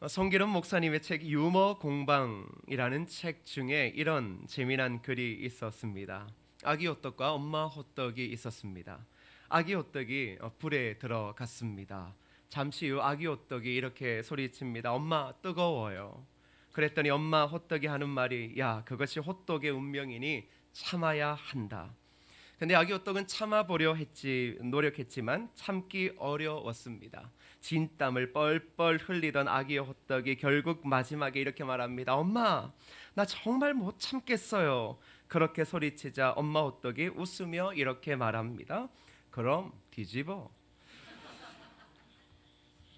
성기름 목사님의 책 유머 공방이라는 책 중에 이런 재미난 글이 있었습니다. 아기 호떡과 엄마 호떡이 있었습니다. 아기 호떡이 불에 들어갔습니다. 잠시 후 아기 호떡이 이렇게 소리칩니다. 엄마 뜨거워요. 그랬더니 엄마 호떡이 하는 말이 야 그것이 호떡의 운명이니 참아야 한다. 근데 아기 호떡은 참아보려 노력했지만 참기 어려웠습니다. 진땀을 뻘뻘 흘리던 아기 호떡이 결국 마지막에 이렇게 말합니다. 엄마, 나 정말 못 참겠어요. 그렇게 소리치자 엄마 호떡이 웃으며 이렇게 말합니다. 그럼 뒤집어.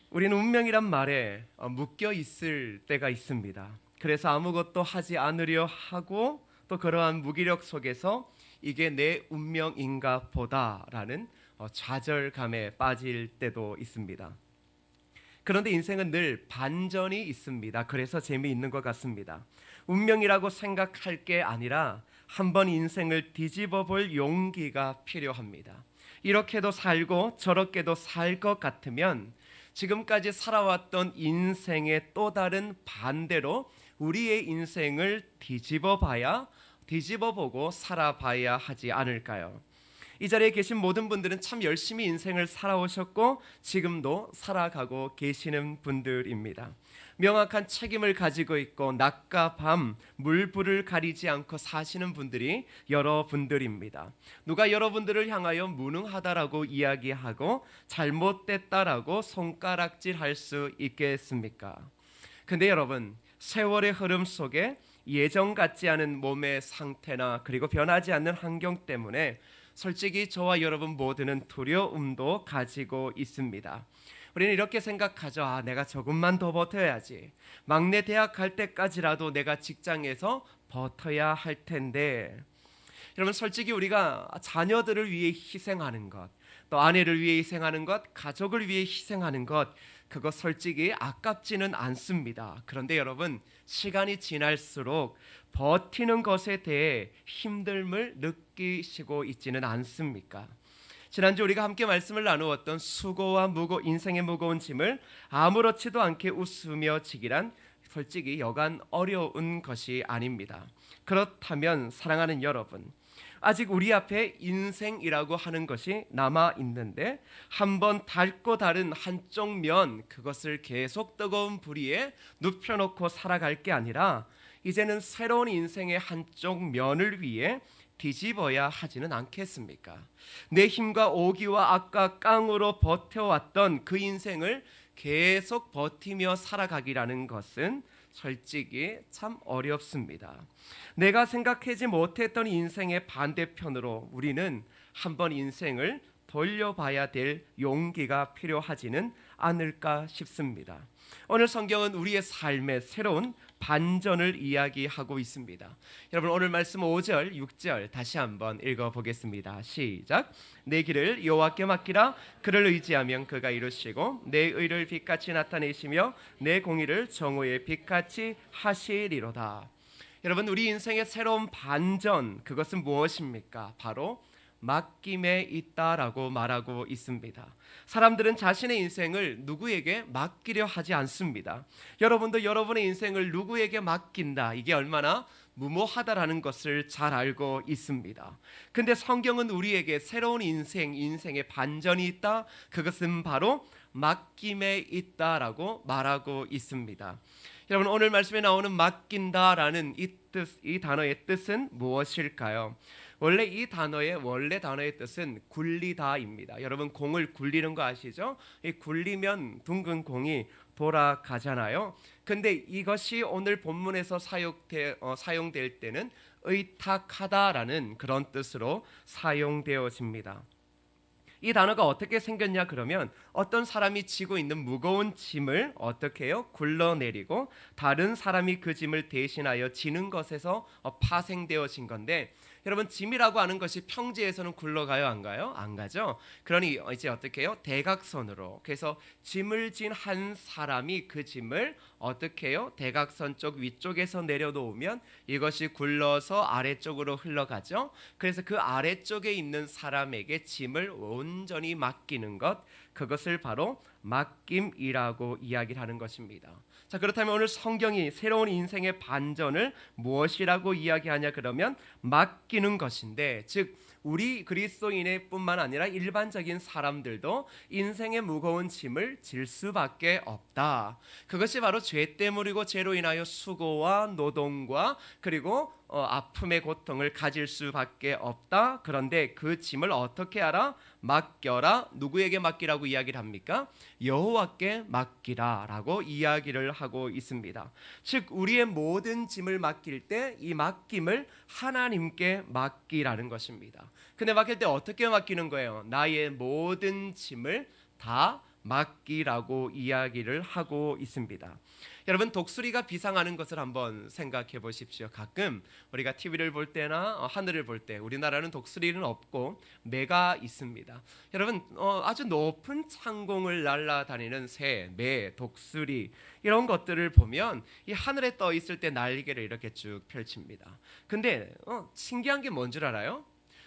우리는 운명이란 말에 묶여 있을 때가 있습니다. 그래서 아무것도 하지 않으려 하고 또 그러한 무기력 속에서 이게 내 운명인가 보다라는 좌절감에 빠질 때도 있습니다. 그런데 인생은 늘 반전이 있습니다. 그래서 재미있는 것 같습니다. 운명이라고 생각할 게 아니라 한번 인생을 뒤집어 볼 용기가 필요합니다. 이렇게도 살고 저렇게도 살 것 같으면 지금까지 살아왔던 인생의 또 다른 반대로 우리의 인생을 뒤집어 보고 살아봐야 하지 않을까요? 이 자리에 계신 모든 분들은 참 열심히 인생을 살아오셨고 지금도 살아가고 계시는 분들입니다. 명확한 책임을 가지고 있고 낮과 밤 물불을 가리지 않고 사시는 분들이 여러분들입니다. 누가 여러분들을 향하여 무능하다라고 이야기하고 잘못됐다라고 손가락질할 수 있겠습니까? 근데 여러분, 세월의 흐름 속에 예전 같지 않은 몸의 상태나 그리고 변하지 않는 환경 때문에 솔직히 저와 여러분 모두는 두려움도 가지고 있습니다. 우리는 이렇게 생각하죠. 내가 조금만 더 버텨야지. 막내 대학 갈 때까지라도 내가 직장에서 버텨야 할 텐데. 여러분 솔직히 우리가 자녀들을 위해 희생하는 것, 또 아내를 위해 희생하는 것, 가족을 위해 희생하는 것, 그거 솔직히 아깝지는 않습니다. 그런데 여러분 시간이 지날수록 버티는 것에 대해 힘듦을 느끼시고 있지는 않습니까? 지난주 우리가 함께 말씀을 나누었던 수고와 인생의 무거운 짐을 아무렇지도 않게 웃으며 지기란 솔직히 여간 어려운 것이 아닙니다. 그렇다면 사랑하는 여러분, 아직 우리 앞에 인생이라고 하는 것이 남아 있는데 한번 닳고 다른 한쪽 면 그것을 계속 뜨거운 불 위에 눕혀놓고 살아갈 게 아니라 이제는 새로운 인생의 한쪽 면을 위해 뒤집어야 하지는 않겠습니까? 내 힘과 오기와 악과 깡으로 버텨왔던 그 인생을 계속 버티며 살아가기라는 것은 솔직히 참 어렵습니다. 내가 생각하지 못했던 인생의 반대편으로 우리는 한번 인생을 돌려봐야 될 용기가 필요하지는 않을까 싶습니다. 오늘 성경은 우리의 삶의 새로운 반전을 이야기하고 있습니다. 여러분 오늘 말씀 5절, 6절 다시 한번 읽어보겠습니다. 시작. 내 길을 여호와께 맡기라. 그를 의지하면 그가 이루시고 내 의를 빛같이 나타내시며 내 공의를 정오의 빛같이 하시리로다. 여러분 우리 인생의 새로운 반전 그것은 무엇입니까? 바로 맡김에 있다라고 말하고 있습니다. 사람들은 자신의 인생을 누구에게 맡기려 하지 않습니다. 여러분도 여러분의 인생을 누구에게 맡긴다. 이게 얼마나 무모하다라는 것을 잘 알고 있습니다. 근데 성경은 우리에게 새로운 인생의 반전이 있다. 그것은 바로 맡김에 있다라고 말하고 있습니다. 여러분 오늘 말씀에 나오는 맡긴다라는 이 단어의 뜻은 무엇일까요? 원래 이 단어의 뜻은 굴리다입니다. 여러분 공을 굴리는 거 아시죠? 이 굴리면 둥근 공이 돌아가잖아요. 근데 이것이 오늘 본문에서 사용될 때는 의탁하다라는 그런 뜻으로 사용되어집니다. 이 단어가 어떻게 생겼냐 그러면 어떤 사람이 지고 있는 무거운 짐을 어떻게 해요? 굴러내리고 다른 사람이 그 짐을 대신하여 지는 것에서 파생되어진 건데 여러분 짐이라고 하는 것이 평지에서는 굴러가요 안 가요? 안 가죠. 그러니 이제 어떻게 해요? 대각선으로. 그래서 짐을 진 한 사람이 그 짐을 어떻게 해요? 대각선 쪽 위쪽에서 내려놓으면 이것이 굴러서 아래쪽으로 흘러가죠. 그래서 그 아래쪽에 있는 사람에게 짐을 온전히 맡기는 것 그것을 바로 맡김이라고 이야기를 하는 것입니다. 자, 그렇다면 오늘 성경이 새로운 인생의 반전을 무엇이라고 이야기하냐 그러면 맡기는 것인데, 즉 우리 그리스도인의 뿐만 아니라 일반적인 사람들도 인생의 무거운 짐을 질 수밖에 없다. 그것이 바로 죄 때문이고 죄로 인하여 수고와 노동과 그리고 아픔의 고통을 가질 수밖에 없다. 그런데 그 짐을 어떻게 하라? 맡겨라. 누구에게 맡기라고 이야기를 합니까? 여호와께 맡기라라고 이야기를 하고 있습니다. 즉 우리의 모든 짐을 맡길 때 이 맡김을 하나님께 맡기라는 것입니다. 근데 맡길 때 어떻게 맡기는 거예요? 나의 모든 짐을 다 맡기라고 이야기를 하고 있습니다. 여러분, 독수리가 비상하는 것을 한번 생각해 보십시오. 가끔 우리가 TV를 볼 때나 하늘을 볼 때, 우리나라는 독수리는 없고 매가 있습니다. 여러분, 아주 높은 창공을 날아다니는 새, 매, 독수리 이런 것들을 보면 이 하늘에 떠 있을 때 날개를 이렇게 쭉 펼칩니다. 근데 신기한 게 뭔 줄 알아요?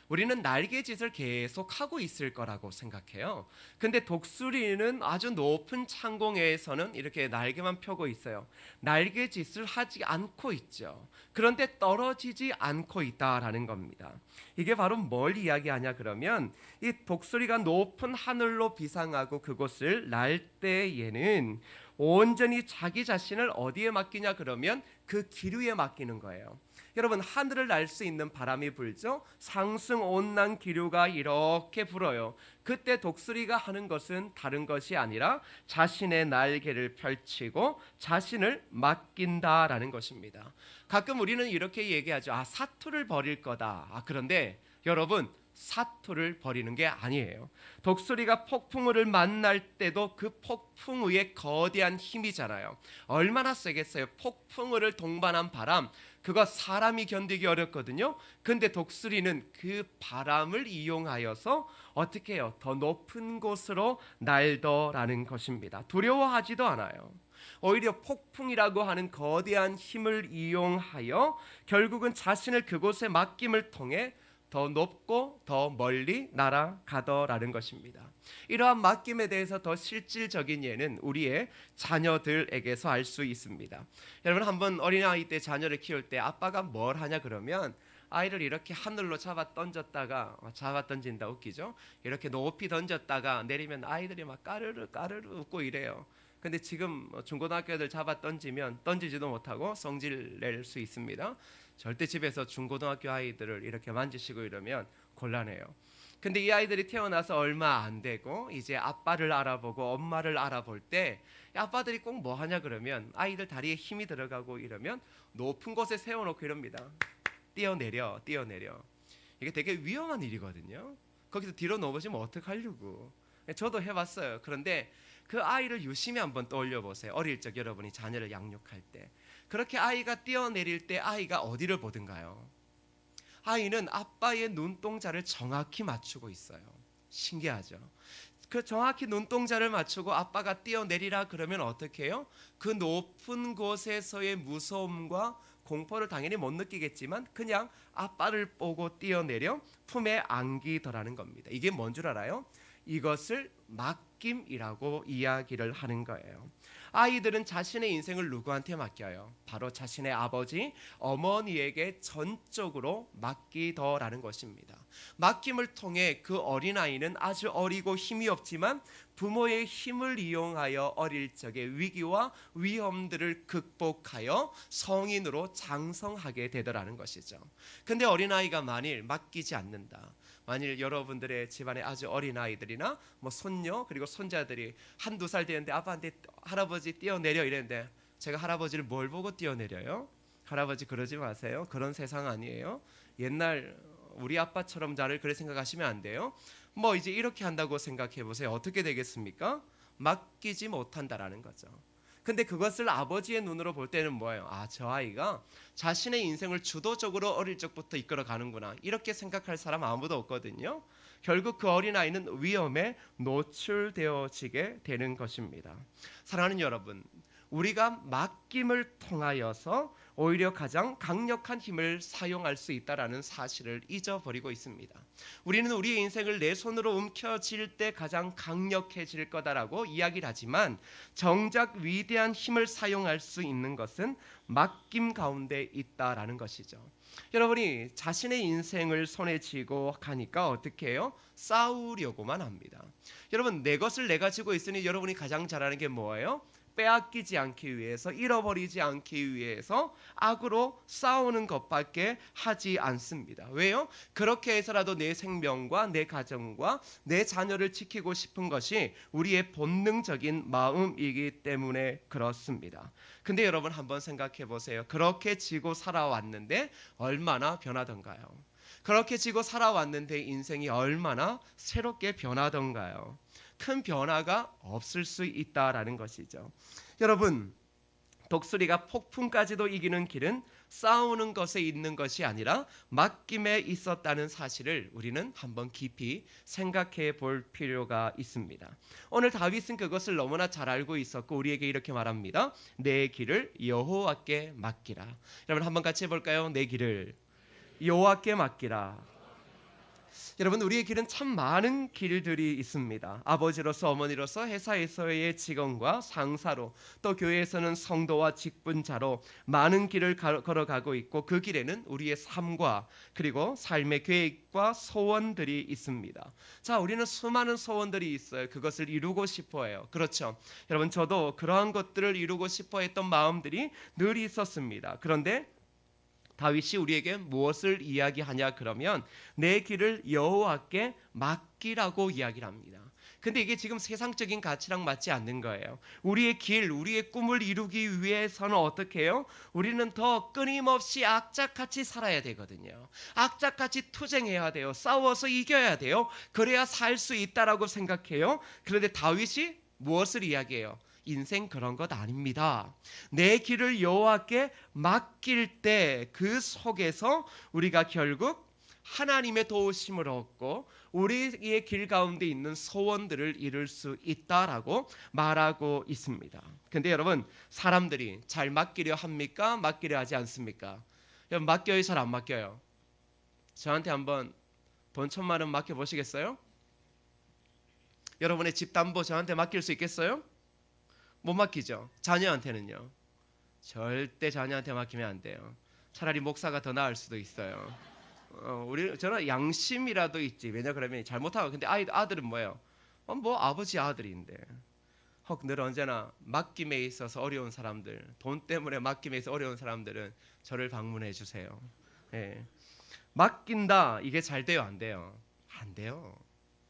우리는 날개짓을 계속 하고 있을 거라고 생각해요. 근데 독수리는 아주 높은 창공에서는 이렇게 날개만 펴고 있어요. 날개짓을 하지 않고 있죠. 그런데 떨어지지 않고 있다라는 겁니다. 이게 바로 뭘 이야기하냐 그러면 이 독수리가 높은 하늘로 비상하고 그곳을 날 때에는 온전히 자기 자신을 어디에 맡기냐 그러면 그 기류에 맡기는 거예요. 여러분, 하늘을 날 수 있는 바람이 불죠. 상승 온난 기류가 이렇게 불어요. 그때 독수리가 하는 것은 다른 것이 아니라 자신의 날개를 펼치고 자신을 맡긴다라는 것입니다. 가끔 우리는 이렇게 얘기하죠. 사투를 벌일 거다. 그런데 여러분, 사투를 벌이는 게 아니에요. 독수리가 폭풍우를 만날 때도 그 폭풍우의 거대한 힘이잖아요. 얼마나 세겠어요. 폭풍우를 동반한 바람, 그거 사람이 견디기 어렵거든요. 근데 독수리는 그 바람을 이용하여서 어떻게 해요? 더 높은 곳으로 날더라는 것입니다. 두려워하지도 않아요. 오히려 폭풍이라고 하는 거대한 힘을 이용하여 결국은 자신을 그곳에 맡김을 통해 더 높고 더 멀리 날아가더라는 것입니다. 이러한 맡김에 대해서 더 실질적인 예는 우리의 자녀들에게서 알 수 있습니다. 여러분, 한번 어린아이 때 자녀를 키울 때 아빠가 뭘 하냐 그러면 아이를 이렇게 하늘로 잡아 던진다, 웃기죠? 이렇게 높이 던졌다가 내리면 아이들이 막 까르르 까르르 웃고 이래요. 근데 지금 중고등학교 애들 잡아 던지면 던지지도 못하고 성질 낼 수 있습니다. 절대 집에서 중고등학교 아이들을 이렇게 만지시고 이러면 곤란해요. 근데 이 아이들이 태어나서 얼마 안 되고 이제 아빠를 알아보고 엄마를 알아볼 때 아빠들이 꼭 뭐 하냐 그러면 아이들 다리에 힘이 들어가고 이러면 높은 곳에 세워놓고 이럽니다. 뛰어내려. 이게 되게 위험한 일이거든요. 거기서 뒤로 넘어지면 어떡하려고. 저도 해봤어요. 그런데 그 아이를 유심히 한번 떠올려 보세요. 어릴 적 여러분이 자녀를 양육할 때 그렇게 아이가 뛰어내릴 때 아이가 어디를 보든가요? 아이는 아빠의 눈동자를 정확히 맞추고 있어요. 신기하죠? 그 정확히 눈동자를 맞추고 아빠가 뛰어내리라 그러면 어떻게 해요? 그 높은 곳에서의 무서움과 공포를 당연히 못 느끼겠지만 그냥 아빠를 보고 뛰어내려 품에 안기더라는 겁니다. 이게 뭔 줄 알아요? 이것을 맡김이라고 이야기를 하는 거예요. 아이들은 자신의 인생을 누구한테 맡겨요? 바로 자신의 아버지, 어머니에게 전적으로 맡기더라는 것입니다. 맡김을 통해 그 어린아이는 아주 어리고 힘이 없지만 부모의 힘을 이용하여 어릴 적의 위기와 위험들을 극복하여 성인으로 장성하게 되더라는 것이죠. 근데 어린아이가 만일 맡기지 않는다, 만일 여러분들의 집안에 아주 어린 아이들이나 손녀 그리고 손자들이 한두 살 되는데 아빠한테 할아버지 뛰어내려 이랬는데 제가 할아버지를 뭘 보고 뛰어내려요? 할아버지 그러지 마세요. 그런 세상 아니에요. 옛날 우리 아빠처럼 나를 그렇게 생각하시면 안 돼요. 이제 이렇게 한다고 생각해 보세요. 어떻게 되겠습니까? 맡기지 못한다라는 거죠. 근데 그것을 아버지의 눈으로 볼 때는 뭐예요? 저 아이가 자신의 인생을 주도적으로 어릴 적부터 이끌어 가는구나, 이렇게 생각할 사람 아무도 없거든요. 결국 그 어린아이는 위험에 노출되어지게 되는 것입니다. 사랑하는 여러분, 우리가 맡김을 통하여서 오히려 가장 강력한 힘을 사용할 수 있다라는 사실을 잊어버리고 있습니다. 우리는 우리의 인생을 내 손으로 움켜쥘 때 가장 강력해질 거다라고 이야기를 하지만 정작 위대한 힘을 사용할 수 있는 것은 맡김 가운데 있다라는 것이죠. 여러분이 자신의 인생을 손에 쥐고 가니까 어떻게 해요? 싸우려고만 합니다. 여러분, 내 것을 내가 쥐고 있으니 여러분이 가장 잘하는 게 뭐예요? 빼앗기지 않기 위해서, 잃어버리지 않기 위해서 악으로 싸우는 것밖에 하지 않습니다. 왜요? 그렇게 해서라도 내 생명과 내 가정과 내 자녀를 지키고 싶은 것이 우리의 본능적인 마음이기 때문에 그렇습니다. 근데 여러분 한번 생각해 보세요. 그렇게 지고 살아왔는데 얼마나 변하던가요? 그렇게 지고 살아왔는데 인생이 얼마나 새롭게 변하던가요? 큰 변화가 없을 수 있다라는 것이죠. 여러분, 독수리가 폭풍까지도 이기는 길은 싸우는 것에 있는 것이 아니라 맡김에 있었다는 사실을 우리는 한번 깊이 생각해 볼 필요가 있습니다. 오늘 다윗은 그것을 너무나 잘 알고 있었고 우리에게 이렇게 말합니다. 내 길을 여호와께 맡기라. 여러분 한번 같이 해볼까요? 내 길을 여호와께 맡기라. 여러분, 우리의 길은 참 많은 길들이 있습니다. 아버지로서, 어머니로서, 회사에서의 직원과 상사로, 또 교회에서는 성도와 직분자로 많은 길을 걸어가고 있고 그 길에는 우리의 삶과 그리고 삶의 계획과 소원들이 있습니다. 자, 우리는 수많은 소원들이 있어요. 그것을 이루고 싶어 해요. 그렇죠. 여러분, 저도 그러한 것들을 이루고 싶어 했던 마음들이 늘 있었습니다. 그런데 다윗이 우리에게 무엇을 이야기하냐 그러면 내 길을 여호와께 맡기라고 이야기를 합니다. 근데 이게 지금 세상적인 가치랑 맞지 않는 거예요. 우리의 길, 우리의 꿈을 이루기 위해서는 어떻게 해요? 우리는 더 끊임없이 악착같이 살아야 되거든요. 악착같이 투쟁해야 돼요. 싸워서 이겨야 돼요. 그래야 살 수 있다라고 생각해요. 그런데 다윗이 무엇을 이야기해요? 인생 그런 것 아닙니다. 내 길을 여호와께 맡길 때 그 속에서 우리가 결국 하나님의 도우심을 얻고 우리의 길 가운데 있는 소원들을 이룰 수 있다라고 말하고 있습니다. 근데 여러분, 사람들이 잘 맡기려 합니까? 맡기려 하지 않습니까? 여러분, 맡겨요? 잘 안 맡겨요? 저한테 한번 돈 1,000만 원 맡겨보시겠어요? 여러분의 집 담보 저한테 맡길 수 있겠어요? 못 맡기죠. 자녀한테는요? 절대 자녀한테 맡기면 안 돼요. 차라리 목사가 더 나을 수도 있어요. 저는 양심이라도 있지. 왜냐 그러면 잘못하고 근데 아들은 뭐예요? 뭐 아버지 아들인데. 혹 늘 언제나 맡김에 있어서 어려운 사람들, 돈 때문에 맡김에 있어서 어려운 사람들은 저를 방문해 주세요. 예. 맡긴다. 이게 잘 돼요, 안 돼요? 안 돼요.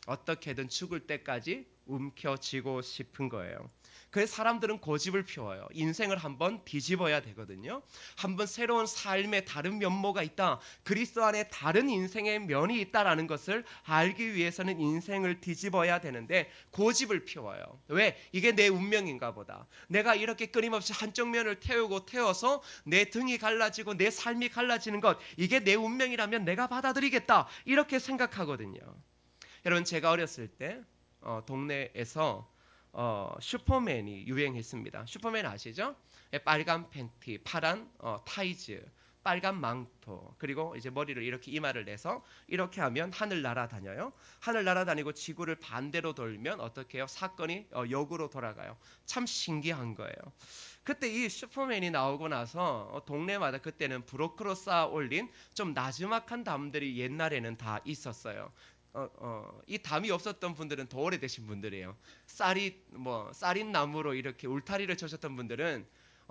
어떻게든 죽을 때까지 움켜쥐고 싶은 거예요. 그래서 사람들은 고집을 피워요. 인생을 한번 뒤집어야 되거든요. 한번 새로운 삶의 다른 면모가 있다. 그리스도 안에 다른 인생의 면이 있다라는 것을 알기 위해서는 인생을 뒤집어야 되는데 고집을 피워요. 왜? 이게 내 운명인가 보다. 내가 이렇게 끊임없이 한쪽 면을 태워서 내 등이 갈라지고 내 삶이 갈라지는 것, 이게 내 운명이라면 내가 받아들이겠다. 이렇게 생각하거든요. 여러분, 제가 어렸을 때 동네에서 슈퍼맨이 유행했습니다. 슈퍼맨 아시죠? 빨간 팬티, 파란 타이즈, 빨간 망토, 그리고 이제 머리를 이렇게 이마를 내서 이렇게 하면 하늘 날아다녀요. 하늘 날아다니고 지구를 반대로 돌면 어떻게 해요? 사건이 역으로 돌아가요. 참 신기한 거예요. 그때 이 슈퍼맨이 나오고 나서 동네마다 그때는 브로커로 쌓아 올린 좀 나지막한 담들이 옛날에는 다 있었어요. 이 담이 없었던 분들은 더 오래되신 분들이에요. 쌀인 나무로 이렇게 울타리를 쳐셨던 분들은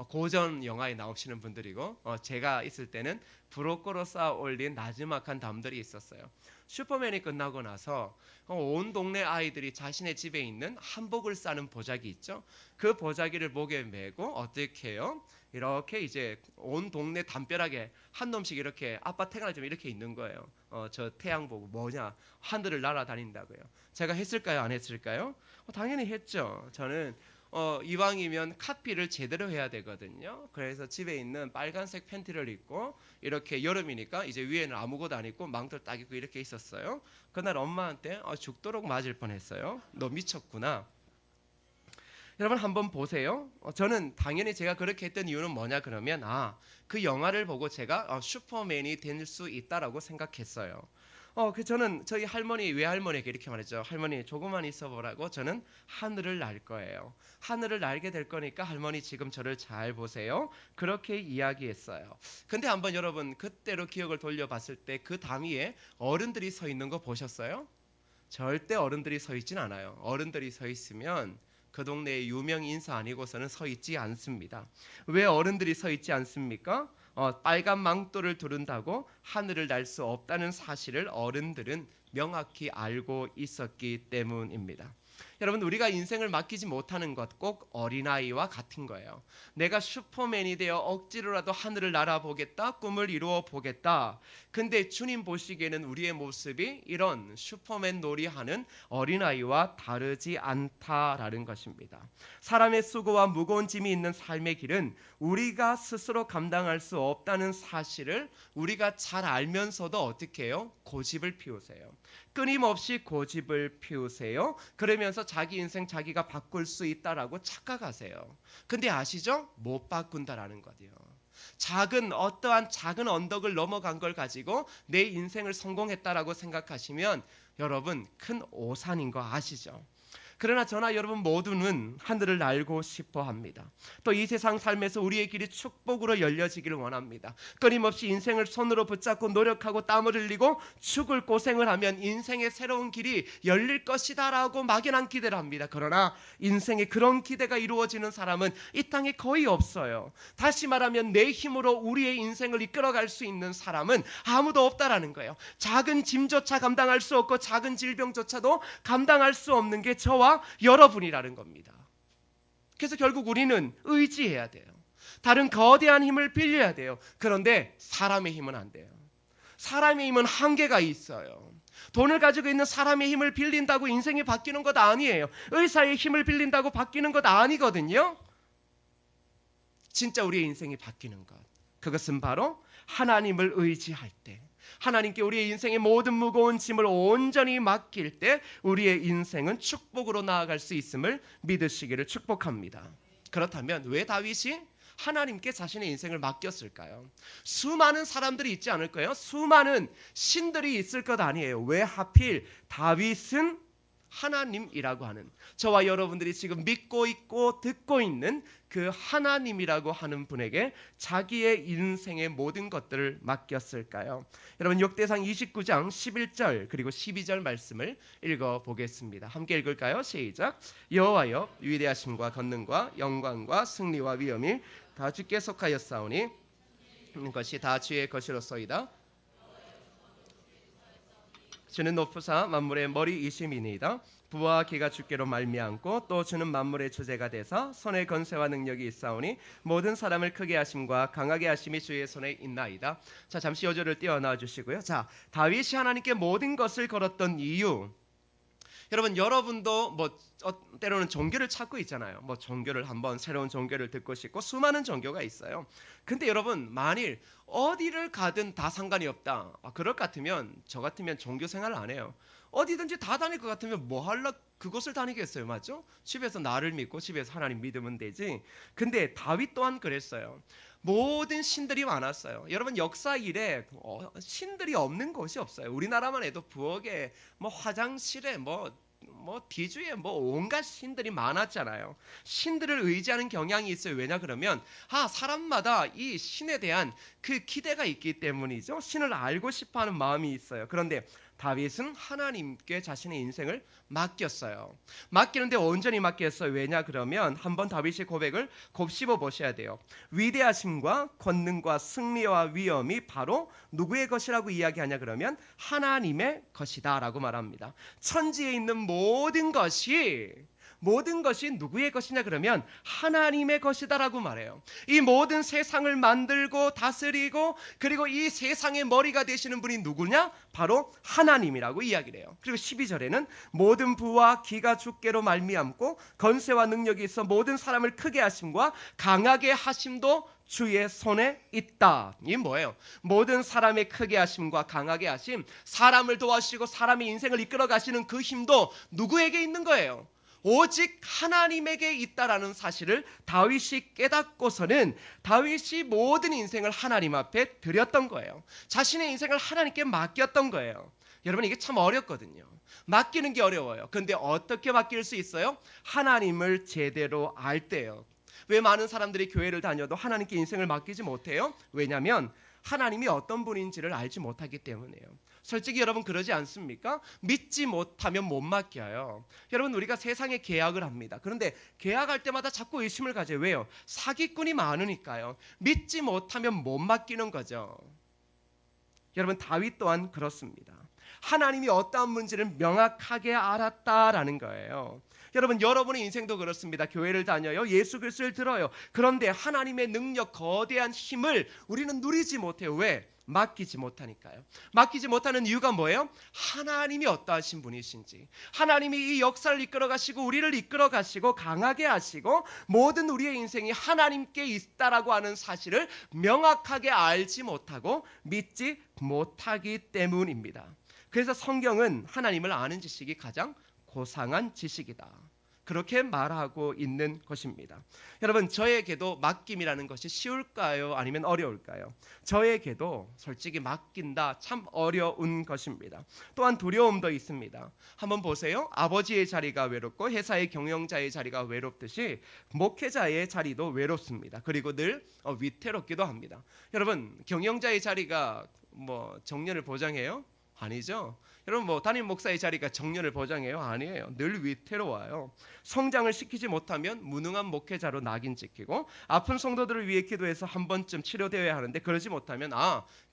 고전 영화에 나오시는 분들이고, 제가 있을 때는 브로커로 쌓아 올린 나지막한 담들이 있었어요. 슈퍼맨이 끝나고 나서 온 동네 아이들이 자신의 집에 있는 한복을 싸는 보자기 있죠. 그 보자기를 목에 메고 어떻게 해요? 이렇게 이제 온 동네 담벼락에 한 놈씩 이렇게 아빠 태어나자면 이렇게 있는 거예요. 저 태양 보고 뭐냐, 하늘을 날아다닌다고요. 제가 했을까요? 안 했을까요? 당연히 했죠. 저는 이왕이면 카피를 제대로 해야 되거든요. 그래서 집에 있는 빨간색 팬티를 입고 이렇게 여름이니까 이제 위에는 아무것도 안 입고 망토를 딱 입고 이렇게 있었어요. 그날 엄마한테 죽도록 맞을 뻔했어요. 너 미쳤구나. 여러분 한번 보세요. 저는 당연히 제가 그렇게 했던 이유는 뭐냐 그러면 그 영화를 보고 제가 슈퍼맨이 될 수 있다라고 생각했어요. 저는 저희 할머니 외할머니에게 이렇게 말했죠. 할머니 조금만 있어보라고. 저는 하늘을 날 거예요. 하늘을 날게 될 거니까 할머니 지금 저를 잘 보세요. 그렇게 이야기했어요. 근데 한번 여러분 그때로 기억을 돌려봤을 때 그 담 위에 어른들이 서 있는 거 보셨어요? 절대 어른들이 서 있진 않아요. 어른들이 서 있으면 그 동네의 유명 인사 아니고서는 서 있지 않습니다. 왜 어른들이 서 있지 않습니까? 빨간 망토를 두른다고 하늘을 날 수 없다는 사실을 어른들은 명확히 알고 있었기 때문입니다. 여러분 우리가 인생을 맡기지 못하는 것 꼭 어린아이와 같은 거예요. 내가 슈퍼맨이 되어 억지로라도 하늘을 날아보겠다, 꿈을 이루어 보겠다. 근데 주님 보시기에는 우리의 모습이 이런 슈퍼맨 놀이하는 어린아이와 다르지 않다라는 것입니다. 사람의 수고와 무거운 짐이 있는 삶의 길은 우리가 스스로 감당할 수 없다는 사실을 우리가 잘 알면서도 어떻게 해요? 고집을 피우세요. 끊임없이 고집을 피우세요. 그러면서 자기 인생 자기가 바꿀 수 있다라고 착각하세요. 근데 아시죠? 못 바꾼다라는 거예요. 어떠한 작은 언덕을 넘어간 걸 가지고 내 인생을 성공했다라고 생각하시면 여러분 큰 오산인 거 아시죠? 그러나 저나 여러분 모두는 하늘을 날고 싶어 합니다. 또 이 세상 삶에서 우리의 길이 축복으로 열려지기를 원합니다. 끊임없이 인생을 손으로 붙잡고 노력하고 땀을 흘리고 죽을 고생을 하면 인생의 새로운 길이 열릴 것이다 라고 막연한 기대를 합니다. 그러나 인생에 그런 기대가 이루어지는 사람은 이 땅에 거의 없어요. 다시 말하면 내 힘으로 우리의 인생을 이끌어갈 수 있는 사람은 아무도 없다라는 거예요. 작은 짐조차 감당할 수 없고 작은 질병조차도 감당할 수 없는 게 저와 여러분이라는 겁니다. 그래서 결국 우리는 의지해야 돼요. 다른 거대한 힘을 빌려야 돼요. 그런데 사람의 힘은 안 돼요. 사람의 힘은 한계가 있어요. 돈을 가지고 있는 사람의 힘을 빌린다고 인생이 바뀌는 것 아니에요. 의사의 힘을 빌린다고 바뀌는 것 아니거든요. 진짜 우리의 인생이 바뀌는 것, 그것은 바로 하나님을 의지할 때, 하나님께 우리의 인생의 모든 무거운 짐을 온전히 맡길 때 우리의 인생은 축복으로 나아갈 수 있음을 믿으시기를 축복합니다. 그렇다면 왜 다윗이 하나님께 자신의 인생을 맡겼을까요? 수많은 사람들이 있지 않을까요? 수많은 신들이 있을 것 아니에요. 왜 하필 다윗은 하나님이라고 하는, 저와 여러분들이 지금 믿고 있고 듣고 있는 그 하나님이라고 하는 분에게 자기의 인생의 모든 것들을 맡겼을까요? 여러분 역대상 29장 11절 그리고 12절 말씀을 읽어보겠습니다. 함께 읽을까요? 시작. 여호와여, 위대하심과 권능과 영광과 승리와 위엄이 다 주께 속하였사오니 것이 다 주의 것이로소이다. 주는 높으사 만물의 머리이심이니이다. 부와 기가 주께로 말미암고 또 주는 만물의 주제가 되사 손의 권세와 능력이 있사오니 모든 사람을 크게 하심과 강하게 하심이 주의 손에 있나이다. 자, 잠시 요절을 띄워놔 주시고요. 자, 다윗이 하나님께 모든 것을 걸었던 이유, 여러분도 때로는 종교를 찾고 있잖아요. 종교를 한번 새로운 종교를 듣고 싶고 수많은 종교가 있어요. 근데 여러분 만일 어디를 가든 다 상관이 없다, 그럴 것 같으면 저 같으면 종교 생활을 안 해요. 어디든지 다 다닐 것 같으면 뭐 할라 그곳을 다니겠어요, 맞죠? 집에서 나를 믿고 집에서 하나님 믿으면 되지. 근데 다윗 또한 그랬어요. 모든 신들이 많았어요. 여러분 역사 이래 신들이 없는 곳이 없어요. 우리나라만 해도 부엌에 화장실에 뒤주에 온갖 신들이 많았잖아요. 신들을 의지하는 경향이 있어요. 왜냐 그러면 사람마다 이 신에 대한 그 기대가 있기 때문이죠. 신을 알고 싶어하는 마음이 있어요. 그런데 다윗은 하나님께 자신의 인생을 맡겼어요. 맡기는데 온전히 맡겼어요. 왜냐 그러면 한번 다윗의 고백을 곱씹어 보셔야 돼요. 위대하심과 권능과 승리와 위엄이 바로 누구의 것이라고 이야기하냐 그러면 하나님의 것이다 라고 말합니다. 천지에 있는 모든 것이 누구의 것이냐 그러면 하나님의 것이다라고 말해요. 이 모든 세상을 만들고 다스리고 그리고 이 세상의 머리가 되시는 분이 누구냐? 바로 하나님이라고 이야기를 해요. 그리고 12절에는 모든 부와 기가 주께로 말미암고 권세와 능력이 있어 모든 사람을 크게 하심과 강하게 하심도 주의 손에 있다. 이 뭐예요? 모든 사람의 크게 하심과 강하게 하심, 사람을 도와주시고 사람의 인생을 이끌어 가시는 그 힘도 누구에게 있는 거예요? 오직 하나님에게 있다라는 사실을 다윗이 깨닫고서는 다윗이 모든 인생을 하나님 앞에 드렸던 거예요. 자신의 인생을 하나님께 맡겼던 거예요. 여러분, 이게 참 어렵거든요. 맡기는 게 어려워요. 그런데 어떻게 맡길 수 있어요? 하나님을 제대로 알 때요. 왜 많은 사람들이 교회를 다녀도 하나님께 인생을 맡기지 못해요? 왜냐하면 하나님이 어떤 분인지를 알지 못하기 때문이에요. 솔직히 여러분 그러지 않습니까? 믿지 못하면 못 맡겨요. 여러분, 우리가 세상에 계약을 합니다. 그런데 계약할 때마다 자꾸 의심을 가져요. 왜요? 사기꾼이 많으니까요. 믿지 못하면 못 맡기는 거죠. 여러분, 다윗 또한 그렇습니다. 하나님이 어떠한 문제를 명확하게 알았다라는 거예요. 여러분, 여러분의 인생도 그렇습니다. 교회를 다녀요. 예수 그리스도를 들어요. 그런데 하나님의 능력, 거대한 힘을 우리는 누리지 못해요. 왜? 맡기지 못하니까요. 맡기지 못하는 이유가 뭐예요? 하나님이 어떠하신 분이신지, 하나님이 이 역사를 이끌어 가시고 우리를 이끌어 가시고 강하게 하시고 모든 우리의 인생이 하나님께 있다라고 하는 사실을 명확하게 알지 못하고 믿지 못하기 때문입니다. 그래서 성경은 하나님을 아는 지식이 가장 고상한 지식이다, 그렇게 말하고 있는 것입니다. 여러분, 저에게도 맡김이라는 것이 쉬울까요? 아니면 어려울까요? 저에게도 솔직히 맡긴다 참 어려운 것입니다. 또한 두려움도 있습니다. 한번 보세요. 아버지의 자리가 외롭고 회사의 경영자의 자리가 외롭듯이 목회자의 자리도 외롭습니다. 그리고 늘 위태롭기도 합니다. 여러분, 경영자의 자리가 정년을 보장해요? 아니죠. 여러분, 담임 목사의 자리가 정년을 보장해요? 아니에요. 늘 위태로워요. 성장을 시키지 못하면 무능한 목회자로 낙인 찍히고, 아픈 성도들을 위해 기도해서 한 번쯤 치료되어야 하는데 그러지 못하면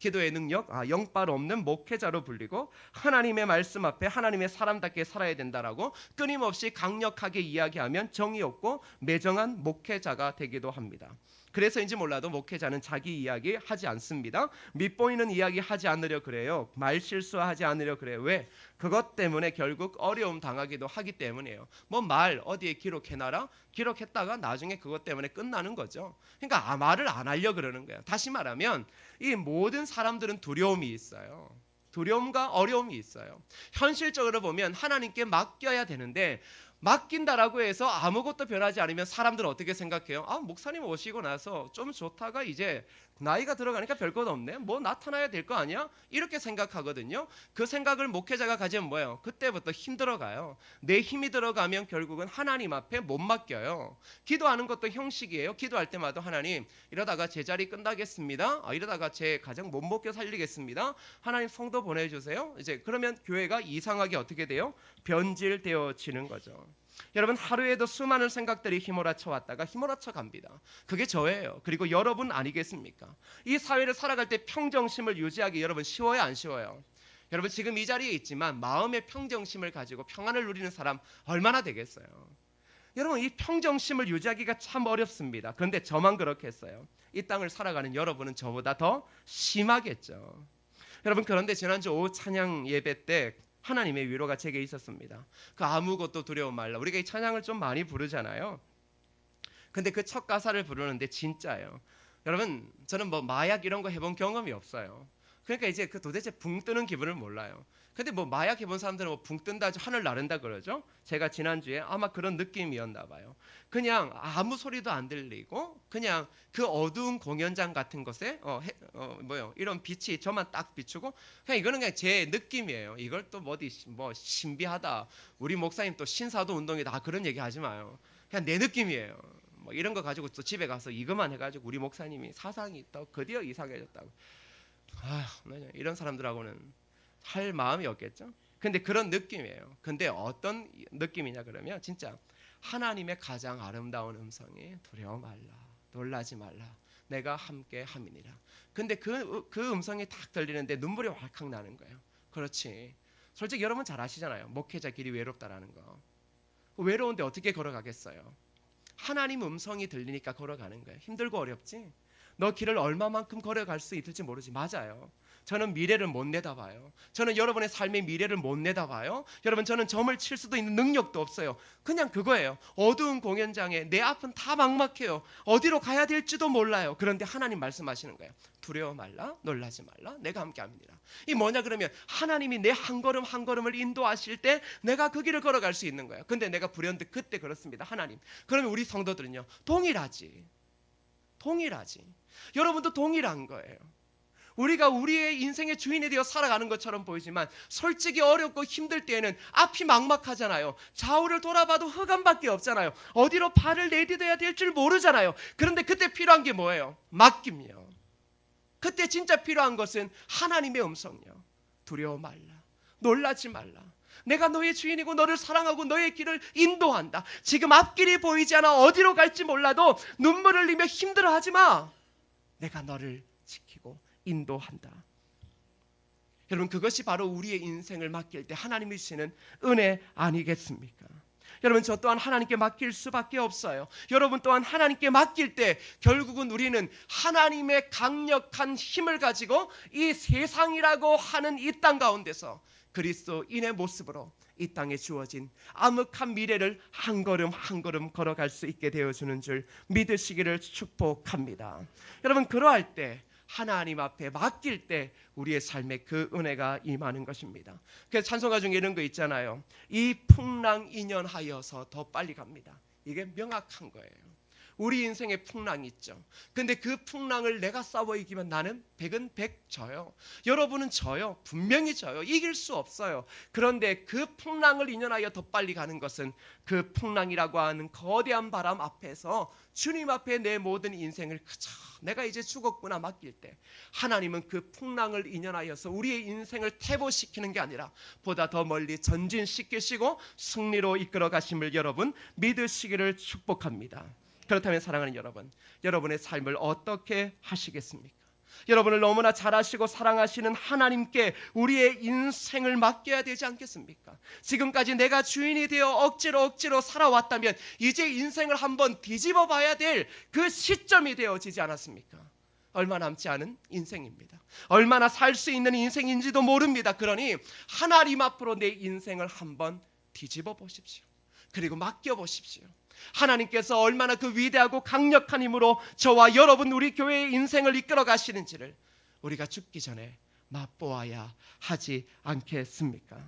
기도의 능력 영빨 없는 목회자로 불리고, 하나님의 말씀 앞에 하나님의 사람답게 살아야 된다라고 끊임없이 강력하게 이야기하면 정이 없고 매정한 목회자가 되기도 합니다. 그래서인지 몰라도 목회자는 자기 이야기 하지 않습니다. 밑보이는 이야기 하지 않으려 그래요. 말 실수하지 않으려 그래요. 왜? 그것 때문에 결국 어려움 당하기도 하기 때문이에요. 말 어디에 기록해놔라? 기록했다가 나중에 그것 때문에 끝나는 거죠. 그러니까 말을 안 하려 그러는 거예요. 다시 말하면 이 모든 사람들은 두려움이 있어요. 두려움과 어려움이 있어요. 현실적으로 보면 하나님께 맡겨야 되는데, 맡긴다라고 해서 아무것도 변하지 않으면 사람들은 어떻게 생각해요? 목사님 오시고 나서 좀 좋다가 이제 나이가 들어가니까 별것 없네, 나타나야 될 거 아니야? 이렇게 생각하거든요. 그 생각을 목회자가 가지면 뭐예요? 그때부터 힘들어가요. 내 힘이 들어가면 결국은 하나님 앞에 못 맡겨요. 기도하는 것도 형식이에요. 기도할 때마다 하나님, 이러다가 제 자리 끝나겠습니다. 이러다가 제 가정 못 먹여 살리겠습니다. 하나님 성도 보내주세요. 이제 그러면 교회가 이상하게 어떻게 돼요? 변질되어지는 거죠. 여러분, 하루에도 수많은 생각들이 휘몰아쳐 왔다가 휘몰아쳐 갑니다. 그게 저예요. 그리고 여러분 아니겠습니까? 이 사회를 살아갈 때 평정심을 유지하기 여러분 쉬워요, 안 쉬워요? 여러분, 지금 이 자리에 있지만 마음의 평정심을 가지고 평안을 누리는 사람 얼마나 되겠어요? 여러분, 이 평정심을 유지하기가 참 어렵습니다. 그런데 저만 그렇겠어요? 이 땅을 살아가는 여러분은 저보다 더 심하겠죠. 여러분, 그런데 지난주 오후 찬양 예배 때 하나님의 위로가 제게 있었습니다. 그 아무것도 두려워 말라. 우리가 이 찬양을 좀 많이 부르잖아요. 근데 그 첫 가사를 부르는데 진짜예요. 여러분, 저는 마약 이런 거 해본 경험이 없어요. 그러니까 이제 그 도대체 붕 뜨는 기분을 몰라요. 근데 마약 해본 사람들은 붕 뜬다, 하늘 나른다 그러죠. 제가 지난주에 아마 그런 느낌이었나 봐요. 그냥 아무 소리도 안 들리고 그냥 그 어두운 공연장 같은 곳에 이런 빛이 저만 딱 비추고, 그냥 이거는 그냥 제 느낌이에요. 이걸 또 신비하다, 우리 목사님 또 신사도 운동이다, 그런 얘기 하지 마요. 그냥 내 느낌이에요. 이런 거 가지고 또 집에 가서 이것만 해가지고 우리 목사님이 사상이 또 드디어 이상해졌다고, 이런 사람들하고는 할 마음이 없겠죠. 근데 그런 느낌이에요. 근데 어떤 느낌이냐 그러면 진짜 하나님의 가장 아름다운 음성이 두려워 말라, 놀라지 말라, 내가 함께 함이니라. 근데 그 음성이 딱 들리는데 눈물이 왈칵 나는 거예요. 그렇지. 솔직히 여러분 잘 아시잖아요. 목회자 길이 외롭다라는 거. 외로운데 어떻게 걸어가겠어요? 하나님 음성이 들리니까 걸어가는 거예요. 힘들고 어렵지? 너 길을 얼마만큼 걸어갈 수 있을지 모르지. 맞아요. 저는 미래를 못 내다봐요. 저는 여러분의 삶의 미래를 못 내다봐요. 여러분, 저는 점을 칠 수도 있는 능력도 없어요. 그냥 그거예요. 어두운 공연장에 내 앞은 다 막막해요. 어디로 가야 될지도 몰라요. 그런데 하나님 말씀하시는 거예요. 두려워 말라, 놀라지 말라, 내가 함께 합니다. 이 뭐냐 그러면 하나님이 내 한 걸음 한 걸음을 인도하실 때 내가 그 길을 걸어갈 수 있는 거예요. 근데 내가 불현듯 그때 그렇습니다. 하나님, 그러면 우리 성도들은요, 동일하지. 여러분도 동일한 거예요. 우리가 우리의 인생의 주인이 되어 살아가는 것처럼 보이지만 솔직히 어렵고 힘들 때에는 앞이 막막하잖아요. 좌우를 돌아봐도 흑암밖에 없잖아요. 어디로 발을 내딛어야 될 줄 모르잖아요. 그런데 그때 필요한 게 뭐예요? 맡김이요. 그때 진짜 필요한 것은 하나님의 음성이요. 두려워 말라, 놀라지 말라, 내가 너의 주인이고 너를 사랑하고 너의 길을 인도한다. 지금 앞길이 보이지 않아 어디로 갈지 몰라도 눈물을 흘리며 힘들어하지 마. 내가 너를 지키고 인도한다. 여러분, 그것이 바로 우리의 인생을 맡길 때 하나님이 주시는 은혜 아니겠습니까? 여러분, 저 또한 하나님께 맡길 수밖에 없어요. 여러분 또한 하나님께 맡길 때 결국은 우리는 하나님의 강력한 힘을 가지고 이 세상이라고 하는 이 땅 가운데서 그리스도인의 모습으로 이 땅에 주어진 암흑한 미래를 한 걸음 한 걸음 걸어갈 수 있게 되어주는 줄 믿으시기를 축복합니다. 여러분, 그러할 때 하나님 앞에 맡길 때 우리의 삶에 그 은혜가 임하는 것입니다. 그래서 찬송가 중에 이런 거 있잖아요. 이 풍랑 인연하여서 더 빨리 갑니다. 이게 명확한 거예요. 우리 인생에 풍랑이 있죠. 근데 그 풍랑을 내가 싸워 이기면 나는 100은 100 져요. 여러분은 져요. 분명히 져요. 이길 수 없어요. 그런데 그 풍랑을 인연하여 더 빨리 가는 것은 그 풍랑이라고 하는 거대한 바람 앞에서 주님 앞에 내 모든 인생을 그저 내가 이제 죽었구나 맡길 때 하나님은 그 풍랑을 인연하여서 우리의 인생을 퇴보시키는 게 아니라 보다 더 멀리 전진시키시고 승리로 이끌어 가심을 여러분 믿으시기를 축복합니다. 그렇다면 사랑하는 여러분, 여러분의 삶을 어떻게 하시겠습니까? 여러분을 너무나 잘 아시고 사랑하시는 하나님께 우리의 인생을 맡겨야 되지 않겠습니까? 지금까지 내가 주인이 되어 억지로 살아왔다면 이제 인생을 한번 뒤집어 봐야 될 그 시점이 되어지지 않았습니까? 얼마 남지 않은 인생입니다. 얼마나 살 수 있는 인생인지도 모릅니다. 그러니 하나님 앞으로 내 인생을 한번 뒤집어 보십시오. 그리고 맡겨 보십시오. 하나님께서 얼마나 그 위대하고 강력한 힘으로 저와 여러분 우리 교회의 인생을 이끌어 가시는지를 우리가 죽기 전에 맛보아야 하지 않겠습니까?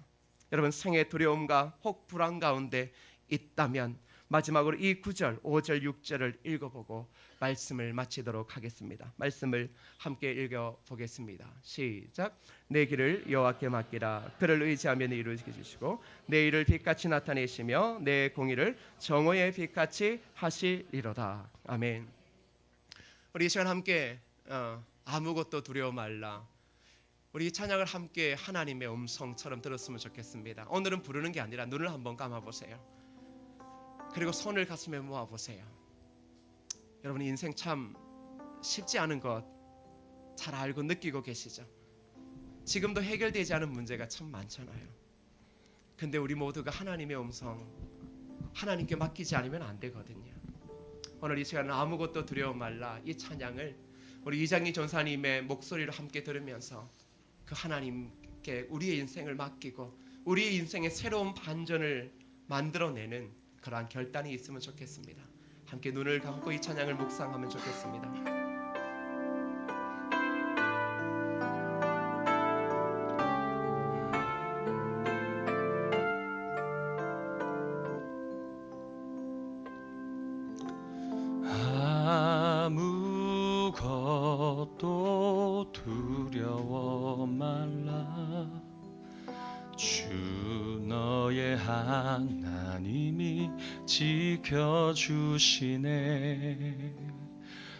여러분, 생의 두려움과 혹 불안 가운데 있다면 마지막으로 이 9절, 5절, 6절을 읽어보고 말씀을 마치도록 하겠습니다. 말씀을 함께 읽어보겠습니다. 시작. 내 길을 여호와께 맡기라. 그를 의지하며 이루게 주시고 내 일을 빛같이 나타내시며 내 공의를 정오의 빛같이 하시리로다. 아멘. 우리 이 시간 함께 아무것도 두려워 말라. 우리 이 찬양을 함께 하나님의 음성처럼 들었으면 좋겠습니다. 오늘은 부르는 게 아니라 눈을 한번 감아보세요. 그리고 손을 가슴에 모아보세요. 여러분, 인생 참 쉽지 않은 것 잘 알고 느끼고 계시죠? 지금도 해결되지 않은 문제가 참 많잖아요. 근데 우리 모두가 하나님의 음성 하나님께 맡기지 않으면 안 되거든요. 오늘 이 시간은 아무것도 두려워 말라 이 찬양을 우리 이장희 전사님의 목소리로 함께 들으면서 그 하나님께 우리의 인생을 맡기고 우리의 인생의 새로운 반전을 만들어내는 그러한 결단이 있으면 좋겠습니다. 함께 눈을 감고 이 찬양을 묵상하면 좋겠습니다. 아무것도 두려워 말라. 주 너의 하나님이 지켜주시네.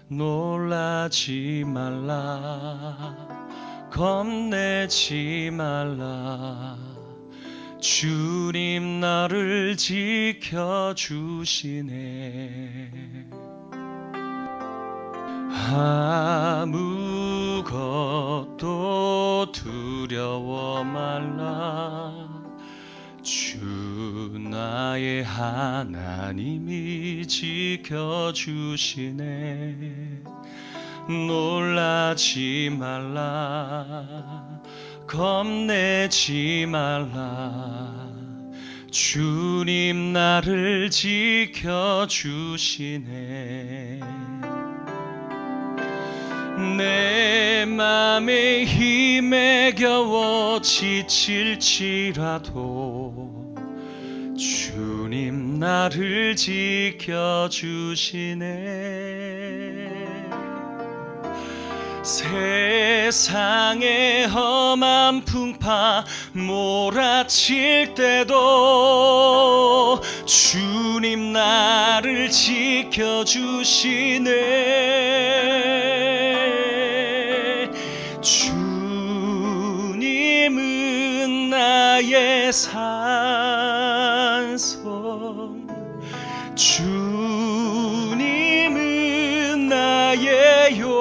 놀라지 말라, 겁내지 말라. 주님 나를 지켜주시네. 아무것도 두려워 말라. 주 나의 하나님이 지켜주시네. 놀라지 말라 겁내지 말라 주님 나를 지켜주시네 내 맘에 힘에 겨워 지칠지라도 주님 나를 지켜주시네 세상의 험한 풍파 몰아칠 때도 주님 나를 지켜주시네 주님은 나의 산성 주님은 나의 요새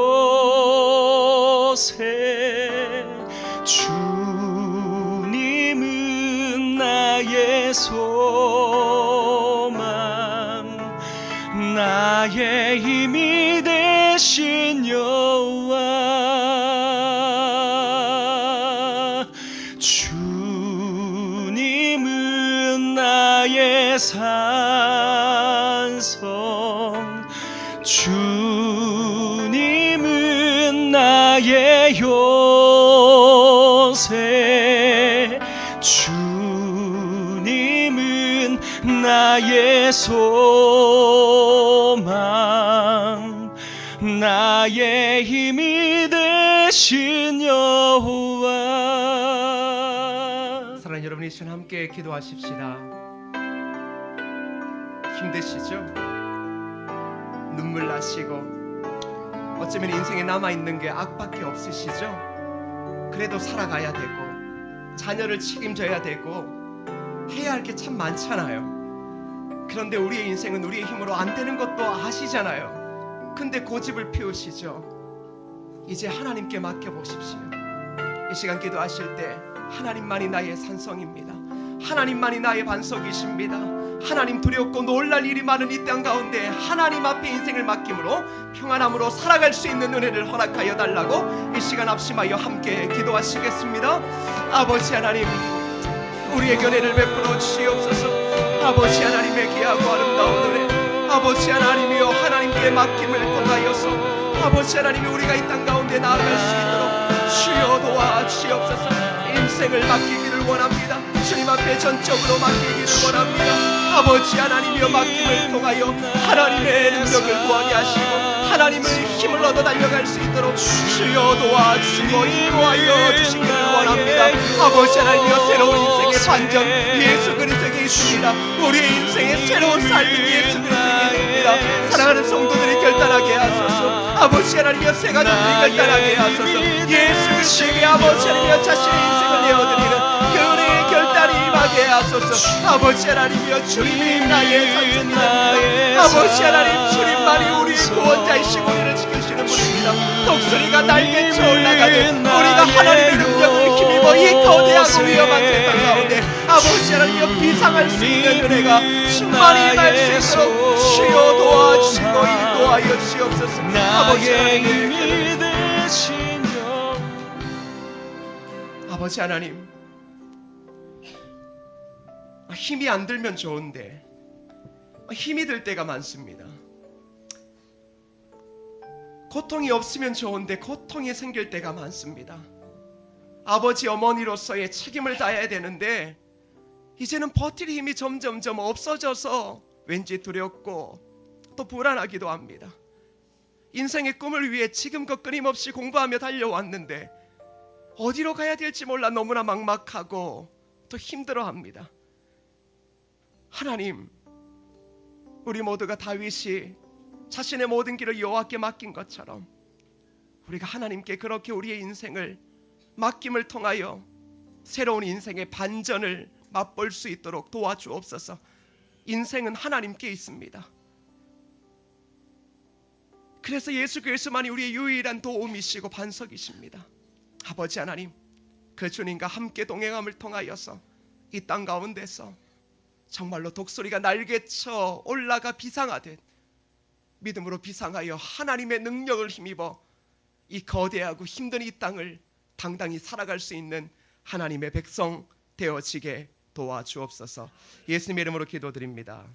주님은 나의 소망 나의 힘이 되신 여호와 주님은 나의 산성 주님은 나의 요새 주님은 나의 소망 나의 힘이 되신 여호와 사랑하는 여러분, 이 시간 함께 기도하십시다. 힘드시죠? 눈물 나시고 어쩌면 인생에 남아있는 게 악밖에 없으시죠? 그래도 살아가야 되고 자녀를 책임져야 되고 해야 할 게 참 많잖아요. 그런데 우리의 인생은 우리의 힘으로 안 되는 것도 아시잖아요. 근데 고집을 피우시죠. 이제 하나님께 맡겨보십시오. 이 시간 기도하실 때 하나님만이 나의 산성입니다. 하나님만이 나의 반석이십니다. 하나님 두렵고 놀랄 일이 많은 이 땅 가운데 하나님 앞에 인생을 맡김으로 평안함으로 살아갈 수 있는 은혜를 허락하여 달라고 이 시간 합심하여 함께 기도하시겠습니다. 아버지 하나님, 우리의 은혜를 베풀어 주시옵소서. 아버지 하나님의 귀하고 아름다운 은혜, 아버지 하나님이여 하나님께 맡김을 통하여서 아버지 하나님이 우리가 이 땅 가운데 나아갈 수 있도록 주여 도와주시옵소서. 인생을 맡기기를 원합니다. 주님 앞에 전적으로 맡기기를 원합니다. 아버지 하나님이여 맡김을 통하여 하나님의 능력을 구하게 하시고 하나님의 힘을 얻어 달려갈 수 있도록 주여 도와주시고 인도하여 주시기를 원합니다. 아버지 하나님이여 새로운 인생의 반전 예수 그리스도에 있습니다. 우리의 인생의 새로운 삶이 예수 그리스도에 있습니다. 사랑하는 성도들이 결단하게 하소서. 아버지 하나님이여 새 가족들이 결단하게 하소서. 예수 그리스도에게 아버지 하나님이여 자신의 인생을 내어드리는 그 은혜의 결단이 임하게 하소서. 아버지 하나님이여 주님이 나의 선생님입니다. 아버지 하나님 주님만이 우리의 구원자이시고 우리를 지키시는 분입니다. 독수리가 날개쳐 올라가듯 우리가 하나님의 능력을 힘입어 이 거대하고 위험한 세상 가운데 아버지 하나님이여 비상할 수 있는 은혜가 충만히 임할 수 있도록 주여 도와주시고 인도하여 주시옵소서. 아버지 하나님, 아버지 하나님, 힘이 안 들면 좋은데 힘이 들 때가 많습니다. 고통이 없으면 좋은데 고통이 생길 때가 많습니다. 아버지 어머니로서의 책임을 다해야 되는데 이제는 버틸 힘이 점점점 없어져서 왠지 두렵고 또 불안하기도 합니다. 인생의 꿈을 위해 지금껏 끊임없이 공부하며 달려왔는데 어디로 가야 될지 몰라 너무나 막막하고 또 힘들어합니다. 하나님, 우리 모두가 다윗이 자신의 모든 길을 여호와께 맡긴 것처럼 우리가 하나님께 그렇게 우리의 인생을 맡김을 통하여 새로운 인생의 반전을 맛볼 수 있도록 도와주옵소서. 인생은 하나님께 있습니다. 그래서 예수 그리스도만이 우리의 유일한 도움이시고 반석이십니다. 아버지 하나님, 그 주님과 함께 동행함을 통하여서 이 땅 가운데서 정말로 독수리가 날개쳐 올라가 비상하듯 믿음으로 비상하여 하나님의 능력을 힘입어 이 거대하고 힘든 이 땅을 당당히 살아갈 수 있는 하나님의 백성 되어지게 도와주옵소서. 예수님의 이름으로 기도드립니다.